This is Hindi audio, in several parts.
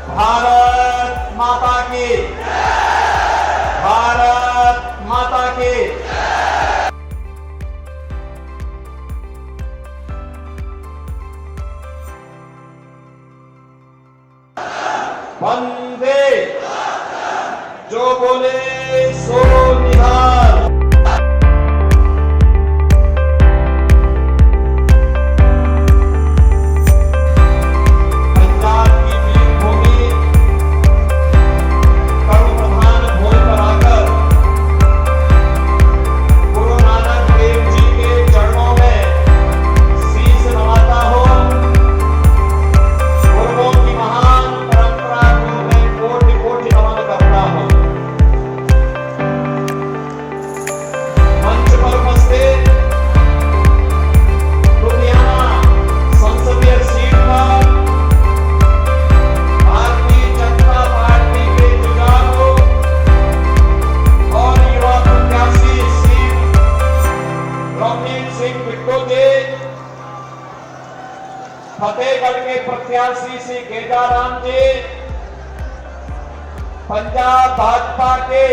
भारत माता की, भारत माता की। वंदे, जो बोले सो निहाल। फतेहगढ़ के प्रत्याशी श्री गेजाराम जी, पंजाब भाजपा के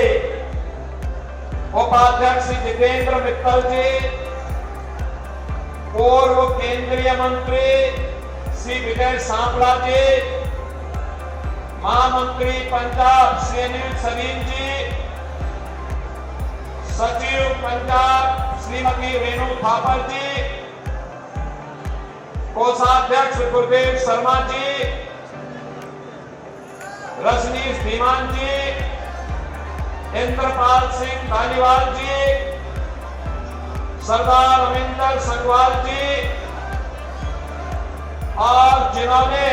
उपाध्यक्ष श्री जितेंद्र मित्तल जी, पूर्व केंद्रीय मंत्री श्री विजय सांपला जी, महामंत्री पंजाब श्री अनिल सलीम जी, सचिव पंजाब श्रीमती रेणु थापर जी, कोषाध्यक्ष गुरुदेव शर्मा जी, रजनीश धीमान जी, इंद्रपाल सिंह धालीवाल जी, सरदार रविंदर संगवाल जी, और जिन्होंने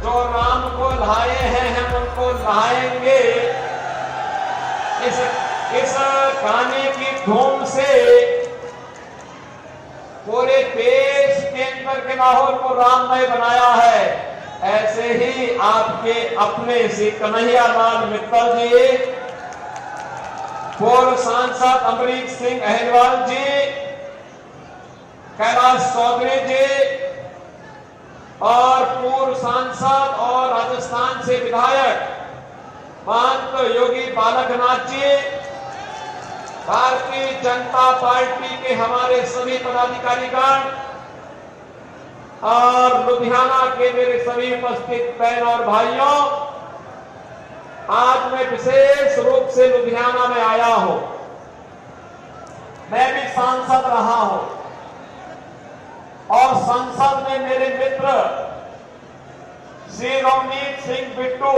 जो राम को लाए हैं हम उनको लाएंगे, इस गाने की धूम से पूरे देश के अंदर के माहौल को राममय बनाया है। ऐसे ही आपके अपने श्री कन्हैया लाल मित्तल जी, पूर्व सांसद अमरीक सिंह अहिरवाल जी, कैलाश चौधरी जी, और पूर्व सांसद और राजस्थान से विधायक महंत योगी बालकनाथ जी, भारतीय जनता पार्टी के हमारे सभी पदाधिकारीगण और लुधियाना के मेरे सभी उपस्थित बहन और भाइयों, आज मैं विशेष रूप से लुधियाना में आया हूं। मैं भी सांसद रहा हूं और संसद में मेरे मित्र श्री रवनीत सिंह बिट्टू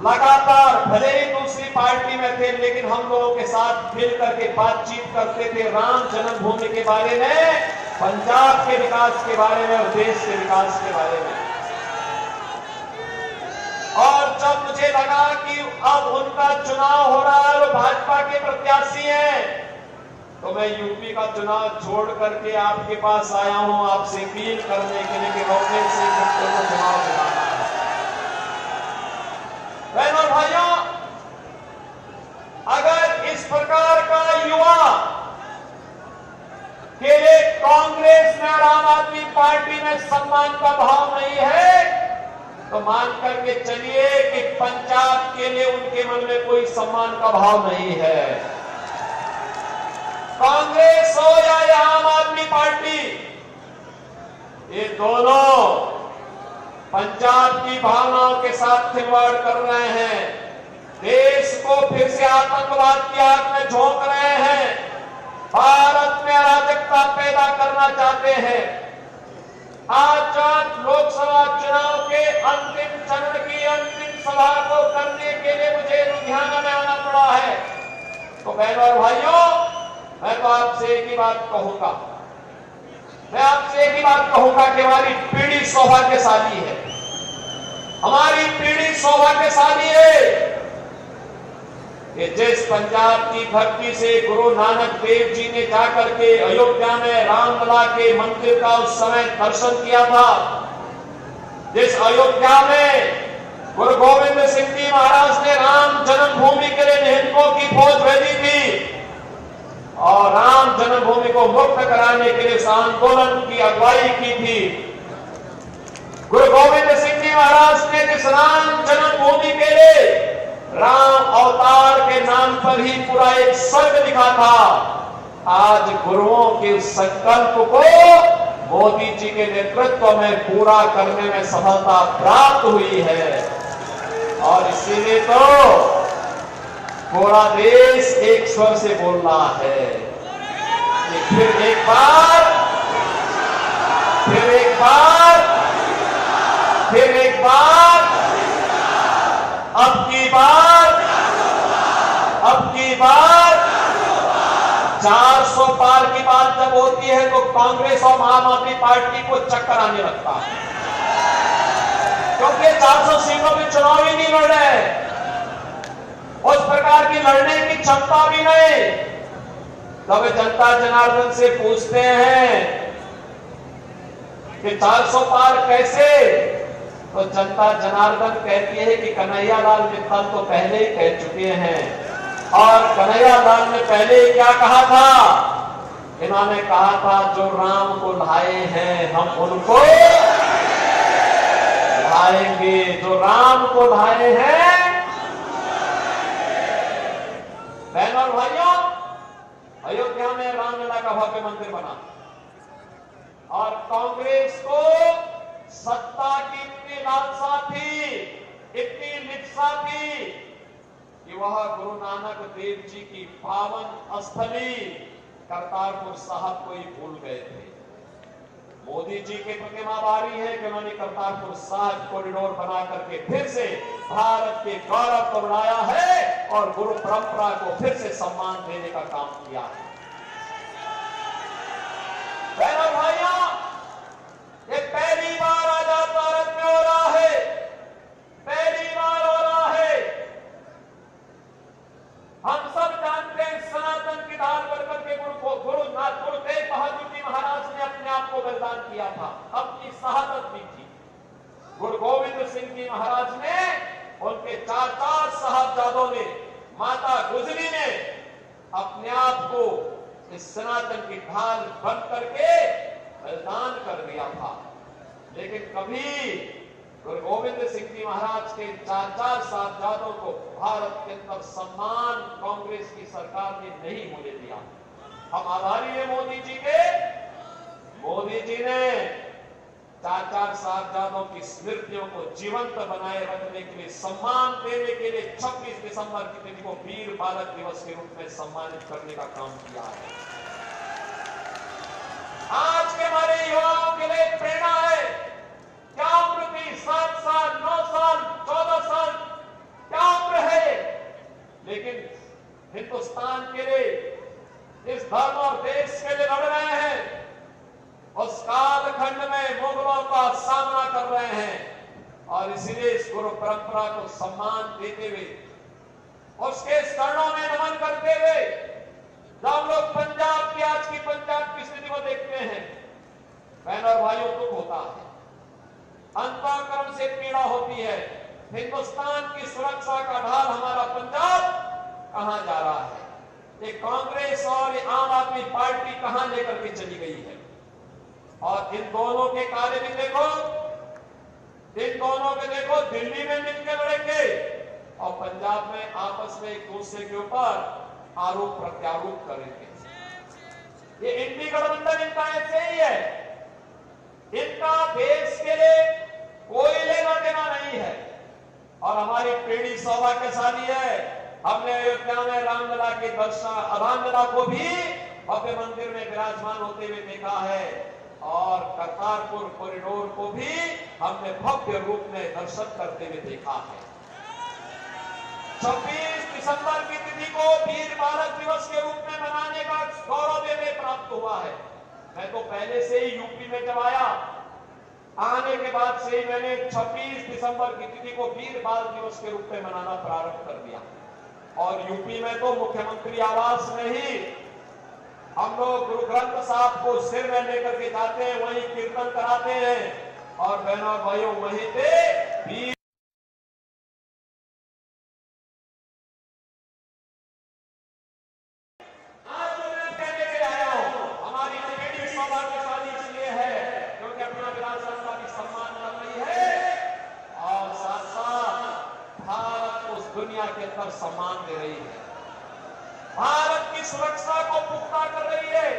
लगातार भले ही दूसरी पार्टी में थे, लेकिन हम लोगों के साथ मिल करके बातचीत करते थे राम जन्मभूमि के बारे में, पंजाब के विकास के बारे में और देश के विकास के बारे में। और जब मुझे लगा कि अब उनका चुनाव हो रहा है, वो भाजपा के प्रत्याशी हैं, तो मैं यूपी का चुनाव छोड़ करके आपके पास आया हूं, आपसे अपील करने के लिए कि रवनीत सिंह बिट्टू को चुनाव दिलाना है। बहनों और भाइयों, अगर इस प्रकार का युवा के लिए कांग्रेस में और आम आदमी पार्टी में सम्मान का भाव नहीं है, तो मान करके चलिए कि पंजाब के लिए उनके मन में कोई सम्मान का भाव नहीं है। कांग्रेस हो या आम आदमी पार्टी, ये दोनों पंजाब की भावनाओं के साथ खिलवाड़ कर रहे हैं, देश को फिर से आतंकवाद की आग में झोंक रहे हैं, भारत में अराजकता पैदा करना चाहते हैं। आज लोकसभा चुनाव के अंतिम चरण की अंतिम सभा को करने के लिए मुझे लुधियाना में आना पड़ा है। तो बहनों और भाइयों, मैं तो आपसे एक ही बात कहूंगा, मैं आपसे एक ही बात कहूंगा कि हमारी पीढ़ी सौभाग्यशाली है, हमारी पीढ़ी सौभाग्यशाली है कि जिस पंजाब की धरती से गुरु नानक देव जी ने जाकर के अयोध्या में रामलला के मंदिर का उस समय दर्शन किया था, जिस अयोध्या में गुरु गोविंद सिंह जी महाराज ने राम जन्मभूमि के लिए निहत्थों की फौज भेजी थी और राम जन्मभूमि को मुक्त कराने के लिए इस आंदोलन की अगुवाई की थी। गुरु गोविंद सिंह जी महाराज इस राम जन्मभूमि के लिए राम अवतार के नाम पर ही पूरा एक स्वर्ग लिखा था। आज गुरुओं के उस संकल्प को मोदी जी के नेतृत्व में पूरा करने में सफलता प्राप्त हुई है और इसीलिए तो पूरा देश एक स्वर से बोल रहा है कि फिर एक बार अब की बार 400 पार की बात जब होती है तो कांग्रेस और आम आदमी पार्टी को चक्कर आने लगता है, क्योंकि 400 सीटों में चुनाव ही नहीं लड़ रहे, उस प्रकार की लड़ने की क्षमता भी नहीं। तब जनता जनार्दन से पूछते हैं कि 400 पार कैसे, तो जनता जनार्दन कहती है कि कन्हैयालाल मित्तल तो पहले ही कह चुके हैं। और कन्हैयालाल ने पहले ही क्या कहा था? इन्होंने कहा था जो राम को लाए हैं हम उनको लाएंगे, जो राम को लाए हैं। बहनों और भाइयों, अयोध्या में रामलला का भव्य मंदिर बना और कांग्रेस को सत्ता की इतनी लालसा थी, इतनी लिप्सा थी कि वह गुरु नानक देव जी की पावन स्थली करतारपुर साहब को ही भूल गए थे। मोदी जी के प्रतिमा बारी है कि उन्होंने करतारपुर साहब कॉरिडोर बना करके फिर से भारत के गौरव को बढ़ाया है और गुरु परंपरा को फिर से सम्मान देने का काम किया है। बहनों भाइयों, ये पहली बार आजाद भारत में हो रहा है, पहली बार हो रहा है। हम सब जानते हैं सनातन की ढाल बढ़कर के गुरु तेग बहादुर जी महाराज ने अपने आप को बलिदान किया था, अपनी शहादत दी थी। गुरु गोविंद सिंह जी महाराज ने, उनके 4 साहबजादों ने, माता गुजरी ने अपने आप को इस सनातन की ढाल बन करके बलिदान कर दिया था। लेकिन कभी गुरु गोविंद सिंह जी महाराज के 4 साहबजादों को भारत के अंदर सम्मान कांग्रेस की सरकार ने नहीं होने दिया। हम आभारी हैं मोदी जी के। मोदी जी ने 4 साहबजादों की स्मृतियों को जीवंत बनाए रखने के लिए, सम्मान देने के लिए 26 दिसंबर की तिथि को वीर बालक दिवस के रूप में सम्मानित करने का काम किया है। आज के हमारे युवाओं के लिए प्रेरणा है। क्या उम्र थी? 7 साल, 9 साल, 14 साल, क्या उम्र है? लेकिन हिंदुस्तान के लिए, इस धर्म और देश के लिए लड़ रहे हैं। उस कालखंड में मुगलों का सामना कर रहे हैं और इसीलिए इस गुरु परंपरा को सम्मान देते हुए, उसके चरणों में नमन करते हुए, जब हम लोग पंजाब की, आज की पंजाब की स्थिति को देखते हैं, बहनों और भाइयों, दुख होता है, अंतःकरण से पीड़ा होती है। हिंदुस्तान की सुरक्षा का ढाल हमारा पंजाब कहां जा रहा है? ये कांग्रेस और ये आम आदमी पार्टी कहां लेकर के चली गई है? और इन दोनों के कार्य भी देखो, इन दोनों के देखो, दिल्ली में मिलकर लड़ेंगे और पंजाब में आपस में एक दूसरे के ऊपर आरोप प्रत्यारोप करेंगे। ये इंडी गठबंधन इनका ऐसे ही है। इनका देश के लिए कोई लेना देना नहीं है और हमारी पीढ़ी सौभाग्यशाली है। हमने अयोध्या में रामलला के दर्शन, रामलला को भी भव्य मंदिर में विराजमान होते हुए देखा है और करतारपुर कॉरिडोर को भी हमने भव्य रूप में दर्शन करते हुए देखा है। 26 दिसंबर की तिथि को वीर बालक दिवस के रूप में मनाने का गौरव हमें प्राप्त हुआ है। मैं तो पहले से ही यूपी में जब आया, आने के बाद से ही मैंने 26 दिसंबर की तिथि को वीर बाल दिवस के रूप में मनाना प्रारंभ कर दिया और यूपी में तो मुख्यमंत्री आवास में ही हम लोग गुरु ग्रंथ साहब को सिर में लेकर के जाते हैं, वहीं कीर्तन कराते हैं और बहनों भाइयों वहीं पे वीर इसलिए है क्योंकि अपना विरासत का भी सम्मान कर रही है और साथ के अंदर सम्मान दे रही है, भारत की सुरक्षा को पुख्ता कर रही है।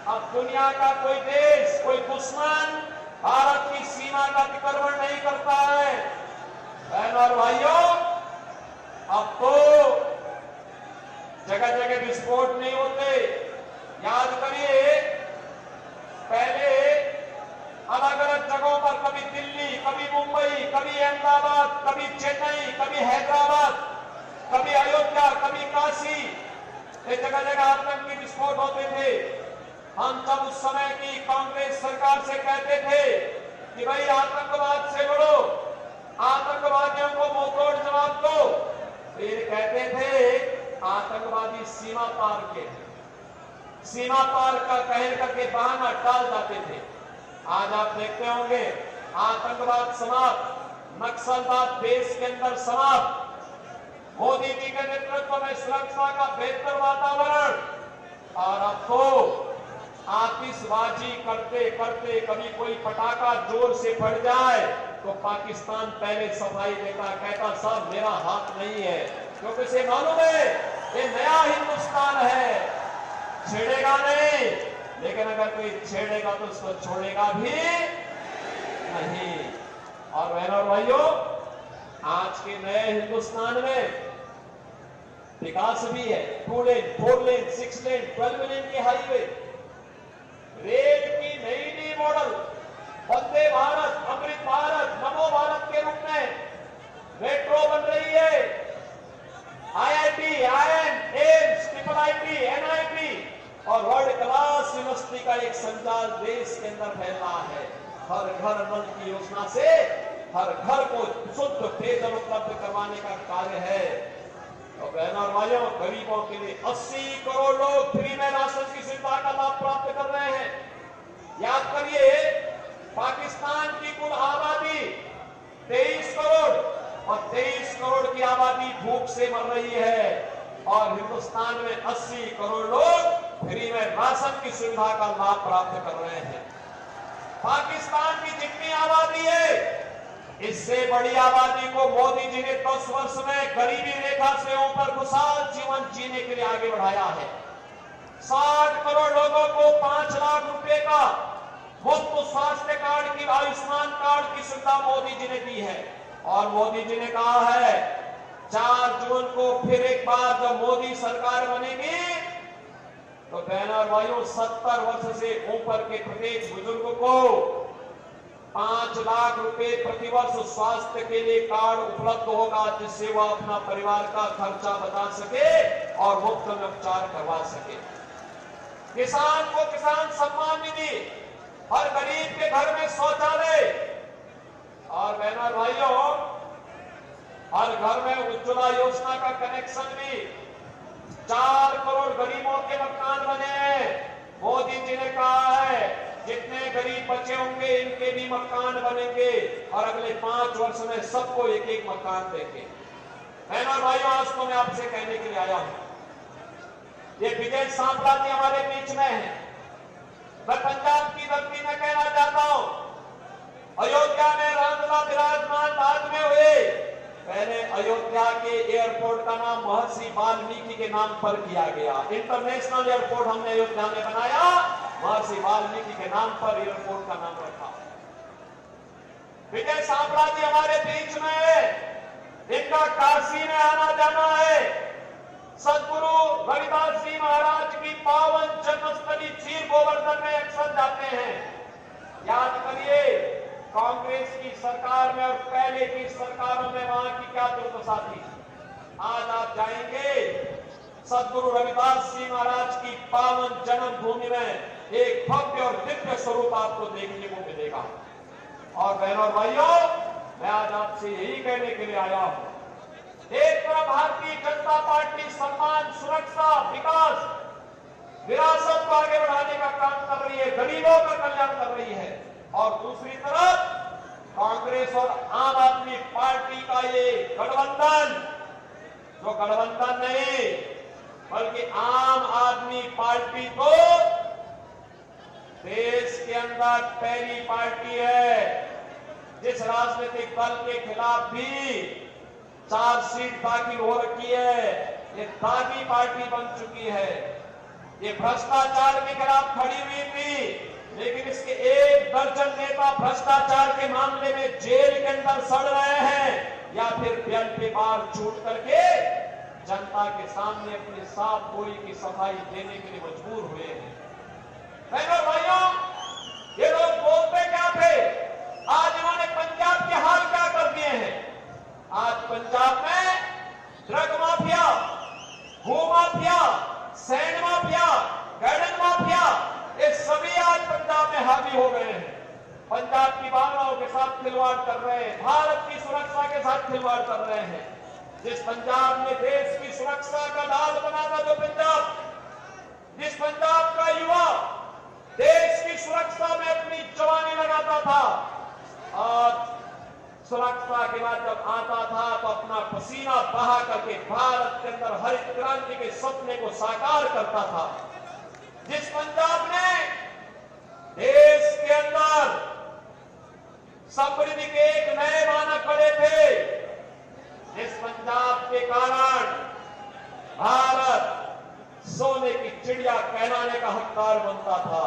अब दुनिया का कोई देश, कोई दुश्मन भारत की सीमा का अतिक्रमण नहीं करता है। बहनों और भाइयों, अब तो जगह जगह विस्फोट नहीं होते। याद करिए, पहले अलग अलग जगहों पर कभी दिल्ली, कभी मुंबई, कभी अहमदाबाद, कभी चेन्नई, कभी हैदराबाद, कभी अयोध्या, कभी काशी, एक जगह जगह आतंकी विस्फोट होते थे। हम तब उस समय की कांग्रेस सरकार से कहते थे कि भाई आतंकवाद से लड़ो, आतंकवादियों को मुंहतोड़ जवाब दो। फिर कहते थे आतंकवादी सीमा पार के, सीमा पार का कह करके बहाना टाल जाते थे। आज आप देखते होंगे आतंकवाद समाप्त, नक्सलवाद देश के अंदर समाप्त, मोदी जी के नेतृत्व में सुरक्षा का बेहतर वातावरण। और अब तो आतिशबाजी करते करते कभी कोई पटाखा जोर से फट जाए तो पाकिस्तान पहले सफाई देता, कहता साहब मेरा हाथ नहीं है, क्योंकि इसे मालूम है ये नया हिंदुस्तान है, छेड़ेगा नहीं। लेकिन अगर कोई छेड़ेगा तो उसको छोड़ेगा भी नहीं। और बहनों और भाइयों, आज के नए हिंदुस्तान में विकास भी है, 2 लेन, 4 लेन, 6 लेन, 12 लेन की हाईवे, रेल की नई मॉडल, वंदे भारत, अमृत भारत, नमो भारत के रूप में मेट्रो बन रही है। IIT, IIM, AIIMS, IIT, NIT और वर्ल्ड क्लास यूनिवर्सिटी का एक संचार देश के अंदर फैल रहा है। हर घर नल की योजना से हर घर को शुद्ध पेयजल उपलब्ध करवाने का कार्य है। तो बहनों और भाइयों, गरीबों के लिए 80 करोड़ लोग फ्री में राशन की सुविधा का लाभ प्राप्त कर रहे हैं। याद करिए, पाकिस्तान की कुल आबादी 23 करोड़ और 23 करोड़ की आबादी भूख से मर रही है, और हिंदुस्तान में 80 करोड़ लोग फ्री में राशन की सुविधा का लाभ प्राप्त कर रहे हैं। पाकिस्तान की जितनी आबादी है, इससे बड़ी आबादी को मोदी जी ने 10 वर्ष में गरीबी रेखा से ऊपर खुशहाल जीवन जीने के लिए आगे बढ़ाया है। 60 करोड़ लोगों को 5 लाख रुपए का मुफ्त स्वास्थ्य कार्ड की, आयुष्मान कार्ड की सुविधा मोदी जी ने दी है। और मोदी जी ने कहा है 4 जून को फिर एक बार जब मोदी सरकार बनेगी तो बहनों और भाइयों, 70 वर्ष से ऊपर के प्रत्येक बुजुर्ग को 5 लाख रुपए प्रतिवर्ष स्वास्थ्य के लिए कार्ड उपलब्ध होगा, जिससे वह अपना परिवार का खर्चा बचा सके और मुफ्त में उपचार करवा सके। किसान को किसान सम्मान निधि, हर गरीब के घर में शौचालय, और बहनों और भाइयों, हर घर में उज्ज्वला योजना का कनेक्शन भी। 4 करोड़ गरीबों के मकान बने हैं। मोदी जी ने कहा है जितने गरीब बचे होंगे इनके भी मकान बनेंगे, और अगले 5 वर्ष में सबको एक एक मकान देंगे। बहनों और भाइयों, आज तो मैं आपसे कहने के लिए आया हूं, ये विजय सांपला जी हमारे बीच में है। मैं पंजाब की धरती में कहना चाहता हूं, अयोध्या में रामलला विराजमान बाद में हुए। पहले अयोध्या के एयरपोर्ट का नाम महर्षि वाल्मीकि के नाम पर किया गया। इंटरनेशनल एयरपोर्ट हमने अयोध्या में बनाया, महर्षि वाल्मीकि के नाम पर एयरपोर्ट का नाम रखा। विजय सांपला जी हमारे बीच में है, इनका काशी में आना जाना है। सदगुरु रविदास जी महाराज की पावन जन्मस्थली चीर गोवर्धन में अक्सर जाते हैं। याद करिए, कांग्रेस की सरकार में और पहले की सरकारों में वहां की क्या दुर्दशा थी। आज आप जाएंगे सदगुरु रविदास जी महाराज की पावन जन्मभूमि में, एक भव्य और दिव्य स्वरूप आपको देखने को मिलेगा। और बहनों और भाइयों, मैं आज आपसे यही कहने के लिए आया हूं, एक तरफ भारतीय जनता पार्टी सम्मान, सुरक्षा, विकास, विरासत को आगे बढ़ाने का काम कर रही है, गरीबों का कल्याण कर रही है, और दूसरी तरफ कांग्रेस और आम आदमी पार्टी का ये गठबंधन, जो गठबंधन नहीं बल्कि आम आदमी पार्टी तो देश के अंदर पहली पार्टी है जिस राजनीतिक दल के खिलाफ भी चार्जशीट दाखिल हो रखी है। ये दागी पार्टी बन चुकी है। ये भ्रष्टाचार के खिलाफ खड़ी हुई थी, लेकिन इसके 1 दर्जन नेता भ्रष्टाचार के मामले में जेल के अंदर सड़ रहे हैं या फिर बेल पे बार छूट करके जनता के सामने अपनी साफ गोई की सफाई देने के लिए मजबूर हुए हैं। बहनों भाइयों, ये लोग बोलते क्या थे, आज इन्होंने पंजाब के हाल क्या कर दिए हैं। आज पंजाब में ड्रग माफिया, भू mafia, sand mafia, garden mafia, ये सभी आज पंजाब में हावी हो गए हैं। पंजाब की भावनाओं के साथ खिलवाड़ कर रहे हैं, भारत की सुरक्षा के साथ खिलवाड़ कर रहे हैं। जिस पंजाब में देश की सुरक्षा का ढाल बना था, जो पंजाब, जिस पंजाब का युवा देश की सुरक्षा में अपनी जवानी लगाता था और सुरक्षा के बाद जब आता था तो अपना पसीना बहा करके भारत के अंदर हरित क्रांति के सपने को साकार करता था। जिस पंजाब ने देश के अंदर समृद्धि के एक नए मानक खड़े थे, जिस पंजाब के कारण भारत सोने की चिड़िया कहलाने का हकदार बनता था,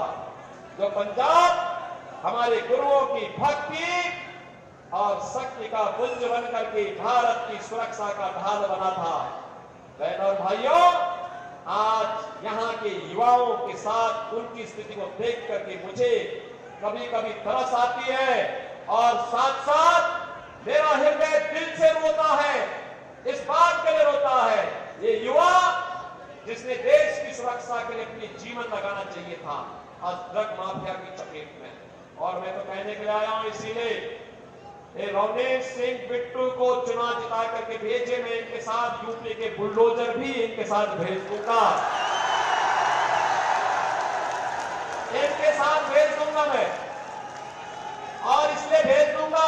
जो पंजाब हमारे गुरुओं की भक्ति और शक्ति का पुंज बनकर के भारत की सुरक्षा का ढाल बना था। बहनों और भाइयों, आज यहाँ के युवाओं के साथ उनकी स्थिति को देख करके मुझे कभी कभी तरस आती है और साथ साथ मेरा हृदय दिल से रोता है, इस बात के लिए रोता है, ये युवा जिसने देश की सुरक्षा के लिए अपनी जीवन लगाना चाहिए था, आज ड्रग माफिया की चपेट में। और मैं तो कहने के लिए आया हूं, इसीलिए रवनीश सिंह बिट्टू को चुनाव जिता करके भेजे, मैं इनके साथ यूपी के बुलडोजर भी इनके साथ भेज दूंगा, इनके साथ भेज दूंगा मैं। और इसलिए भेज दूंगा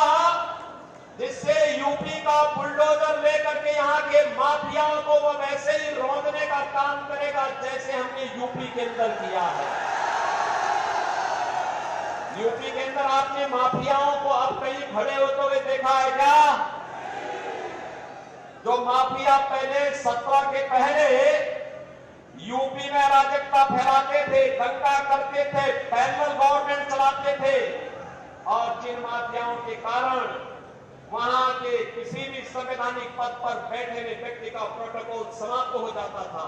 जिससे यूपी का बुलडोजर लेकर के यहाँ के माफियाओं को वो वैसे ही रौंदने का काम करेगा जैसे हमने यूपी के अंदर किया है। यूपी के अंदर आपने माफियाओं को अब कहीं खड़े होते हुए देखा है क्या? जो माफिया पहले 17 के पहले यूपी में अराजकता फैलाते थे, दंगा करते थे, पैरेलल गवर्नमेंट चलाते थे, और जिन माफियाओं के कारण वहां के किसी भी संवैधानिक पद पर बैठे हुए व्यक्ति का प्रोटोकॉल समाप्त हो जाता था,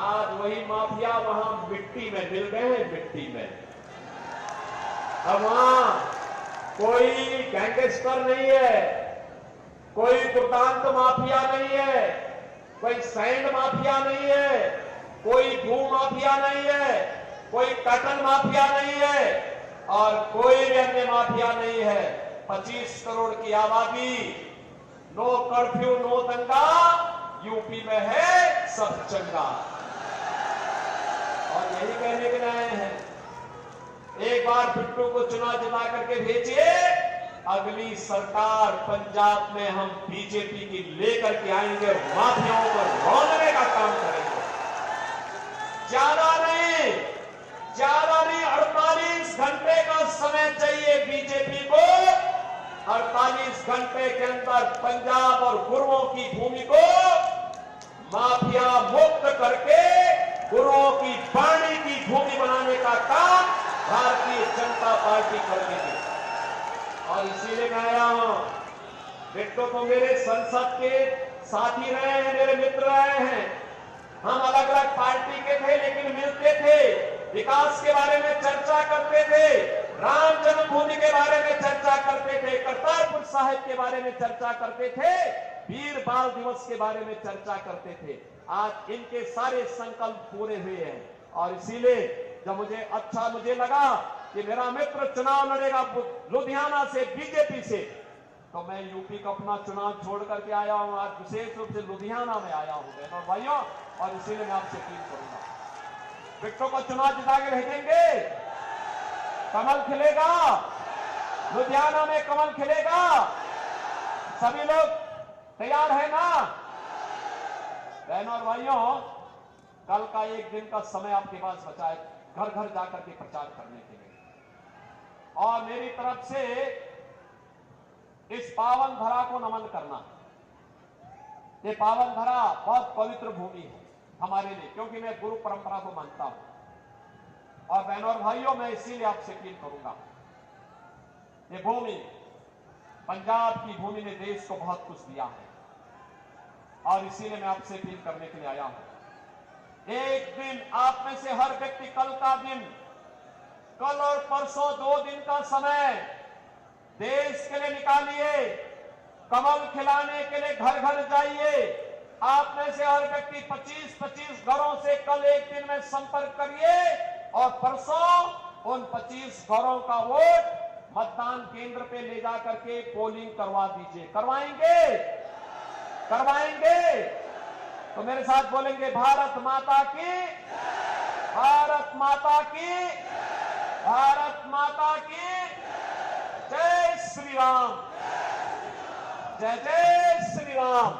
आज वही माफिया वहां मिट्टी में मिल गए हैं, मिट्टी में। अब वहां कोई गैंगस्टर नहीं है, कोई दुर्दांत माफिया नहीं है, कोई सैंड माफिया नहीं है, कोई भू माफिया नहीं है, कोई कटन माफिया नहीं है और कोई भी अन्य माफिया नहीं है। 25 करोड़ की आबादी, नो कर्फ्यू नो दंगा, यूपी में है सब चंगा। और यही कहने के लिए आए हैं, एक बार बिट्टू को चुनाव जिता करके भेजिए, अगली सरकार पंजाब में हम बीजेपी की लेकर के आएंगे, माफियाओं पर रौंदने का काम करेंगे। ज्यादा नहीं 48 घंटे का समय चाहिए बीजेपी को। 48 घंटे के अंदर पंजाब और गुरुओं की भूमि को माफिया मुक्त करके गुरुओं की वाणी की भूमि बनाने का काम भारतीय जनता पार्टी करेगी। और इसीलिए मैं आया हूं, बिट्टू तो मेरे संसद के साथी रहे हैं, मेरे मित्र रहे हैं, हम अलग अलग पार्टी के थे लेकिन मिलते थे, विकास के बारे में चर्चा करते थे, राम जन्मभूमि के बारे में चर्चा करते थे, करतारपुर साहिब के बारे में चर्चा करते थे, वीर बाल दिवस के बारे में चर्चा करते थे। आज इनके सारे संकल्प पूरे हुए हैं और इसीलिए जब मुझे लगा कि मेरा मित्र चुनाव लड़ेगा लुधियाना से बीजेपी से, तो मैं यूपी का अपना चुनाव छोड़ करके आया हूं, आज विशेष रूप से लुधियाना में आया हूं बहनों भाइयों। और इसीलिए मैं आपसे अपील करूंगा, बिट्टू को चुनाव जिता के भेजेंगे, कमल खिलेगा, लुधियाना में कमल खिलेगा। सभी लोग तैयार है ना? बहनों और भाइयों, कल का एक दिन का समय आपके पास बचा है घर घर जाकर के प्रचार करने के लिए, और मेरी तरफ से इस पावन धरा को नमन करना। ये पावन धरा बहुत पवित्र भूमि है हमारे लिए, क्योंकि मैं गुरु परंपरा को मानता हूं। और बहनों और भाइयों, मैं इसीलिए आपसे अपील करूंगा, ये भूमि, पंजाब की भूमि ने देश को बहुत कुछ दिया है, और इसीलिए मैं आपसे अपील करने के लिए आया हूं। एक दिन आप में से हर व्यक्ति कल का दिन, कल और परसों 2 दिन का समय देश के लिए निकालिए। कमल खिलाने के लिए घर घर जाइए। आप में से हर व्यक्ति 25-25 घरों से कल एक दिन में संपर्क करिए, और परसों उन 25 घरों का वोट मतदान केंद्र पे ले जा करके पोलिंग करवा दीजिए। करवाएंगे? करवाएंगे? तो मेरे साथ बोलेंगे, भारत माता की, भारत माता की, भारत माता की जय श्री राम, जय जय श्री राम।